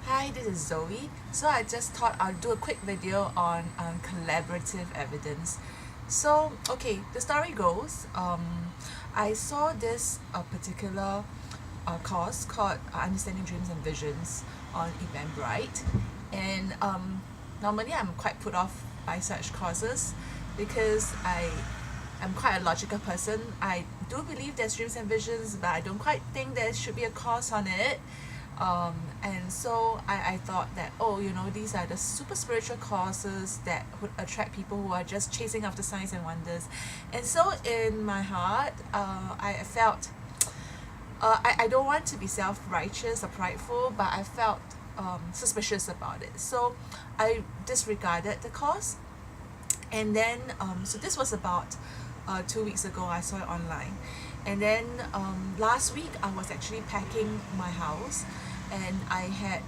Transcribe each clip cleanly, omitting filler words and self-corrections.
Hi, this is Zoe. So I just thought I'll do a quick video on collaborative evidence. So, okay, the story goes, I saw this particular course called Understanding Dreams and Visions on Eventbrite, and normally I'm quite put off by such courses because I'm quite a logical person. I do believe there's dreams and visions, but I don't quite think there should be a course on it. And so I thought that, oh, these are the super spiritual courses that would attract people who are just chasing after signs and wonders. And so in my heart, I felt, I don't want to be self-righteous or prideful, but I felt suspicious about it. So I disregarded the course. And then, so this was about 2 weeks ago. I saw it online. And then last week, I was actually packing my house, and I had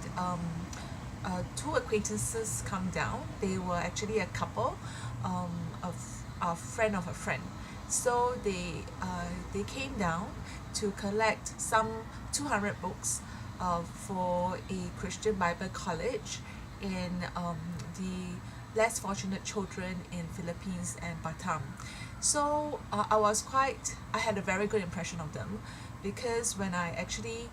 two acquaintances come down. They were actually a couple, of a friend of a friend. So they came down to collect some 200 books for a Christian Bible college in the less fortunate children in Philippines and Batam. So I had a very good impression of them, because when I actually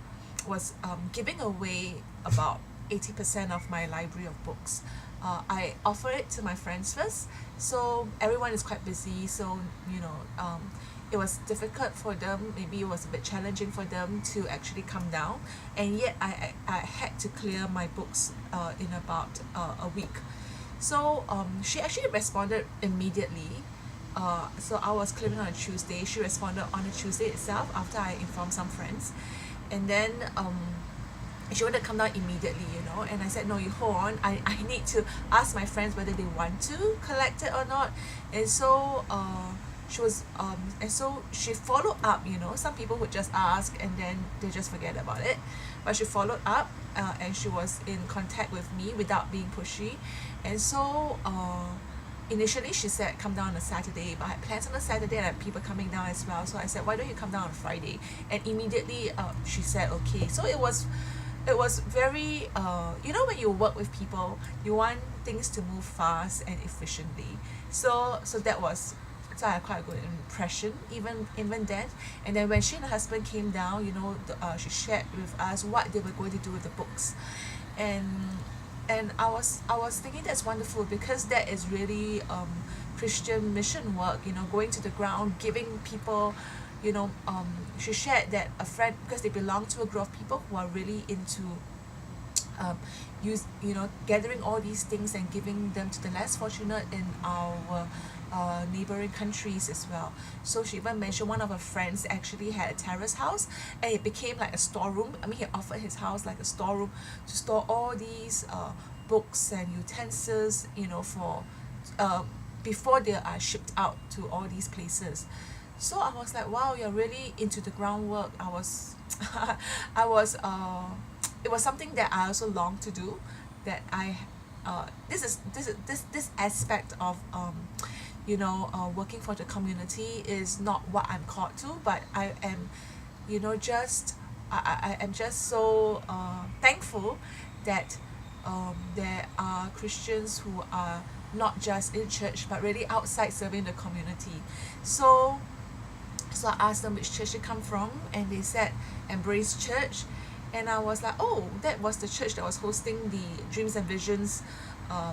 was giving away about 80% of my library of books, I offered it to my friends first. So everyone is quite busy, so it was difficult for them, maybe it was a bit challenging for them to actually come down, and yet I had to clear my books in about a week. So she actually responded immediately. So I was clearing on a Tuesday. She responded on a Tuesday itself after I informed some friends. And then she wanted to come down immediately, and I said, no, you hold on. I need to ask my friends whether they want to collect it or not. And so she followed up. Some people would just ask and then they just forget about it, but she followed up, and she was in contact with me without being pushy. And so initially she said come down on a Saturday, but I had plans on a Saturday and I had people coming down as well. So I said, why don't you come down on Friday? And immediately she said okay. So it was very when you work with people, you want things to move fast and efficiently. So I had quite a good impression even then. And then when she and her husband came down, she shared with us what they were going to do with the books. And I was thinking that's wonderful, because that is really Christian mission work, going to the ground, giving people, she shared that a friend, because they belong to a group of people who are really into gathering all these things and giving them to the less fortunate in our neighboring countries as well. So she even mentioned one of her friends actually had a terrace house, and it became like a storeroom. I mean, he offered his house like a storeroom to store all these books and utensils, for before they are shipped out to all these places. So I was like, wow, you're really into the groundwork. I was I was it was something that I also long to do. That I this aspect of working for the community is not what I'm called to, but I am, just I am just so thankful that there are Christians who are not just in church but really outside serving the community. So I asked them which church they come from, and they said Embrace Church. And I was like, oh, that was the church that was hosting the Dreams and Visions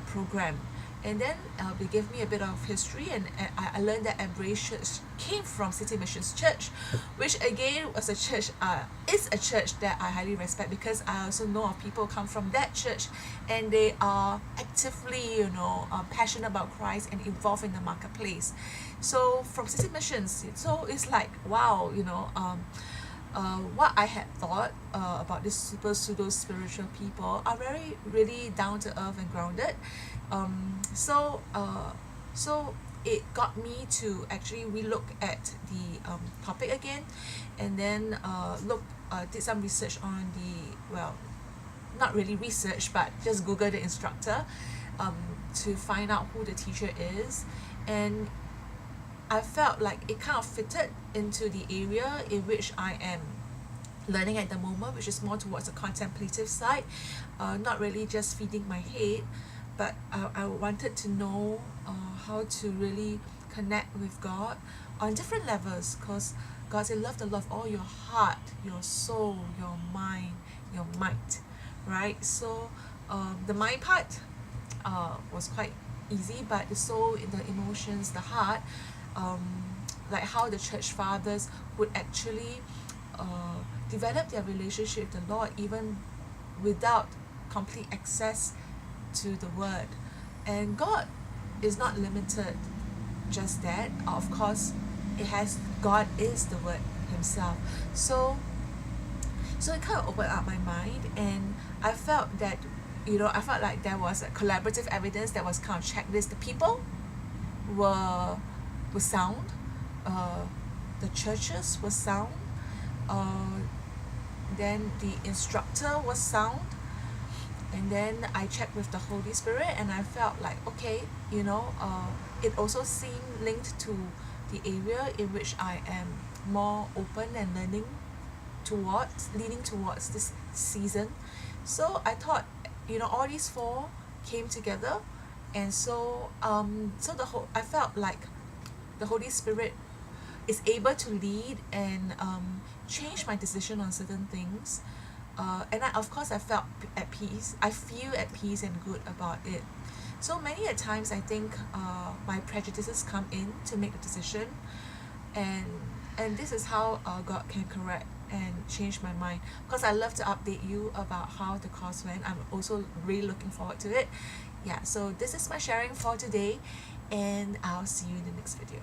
program. And then they gave me a bit of history, and I learned that Embrace Church came from City Missions Church, which again was is a church that I highly respect, because I also know of people come from that church, and they are actively, passionate about Christ and involved in the marketplace. So from City Missions, so it's like, wow, what I had thought about these super pseudo spiritual people are very really down to earth and grounded. So it got me to actually relook at the topic again, and then did some research on not really research, but just Google the instructor um, to find out who the teacher is. And I felt like it kind of fitted into the area in which I am learning at the moment, which is more towards the contemplative side, not really just feeding my head, but I wanted to know how to really connect with God on different levels, because God said love the Lord of all your heart, your soul, your mind, your might, right? So the mind part was quite easy, but the soul, the emotions, the heart, like how the church fathers would actually uh, develop their relationship with the Lord even without complete access to the word. And God is not limited just that. Of course, it has, God is the word himself. So it kind of opened up my mind, and I felt that, I felt like there was a collaborative evidence that was kind of checklist. The people were sound, uh, the churches were sound, uh, then the instructor was sound, and then I checked with the Holy Spirit, and I felt like, okay, it also seemed linked to the area in which I am more open and leaning towards this season. So I thought, all these four came together, and so I felt like the Holy Spirit is able to lead and change my decision on certain things. And of course, I felt at peace. I feel at peace and good about it. So many a times, I think my prejudices come in to make a decision, and this is how God can correct and change my mind. Because I love to update you about how the course went. I'm also really looking forward to it. Yeah, so this is my sharing for today, and I'll see you in the next video.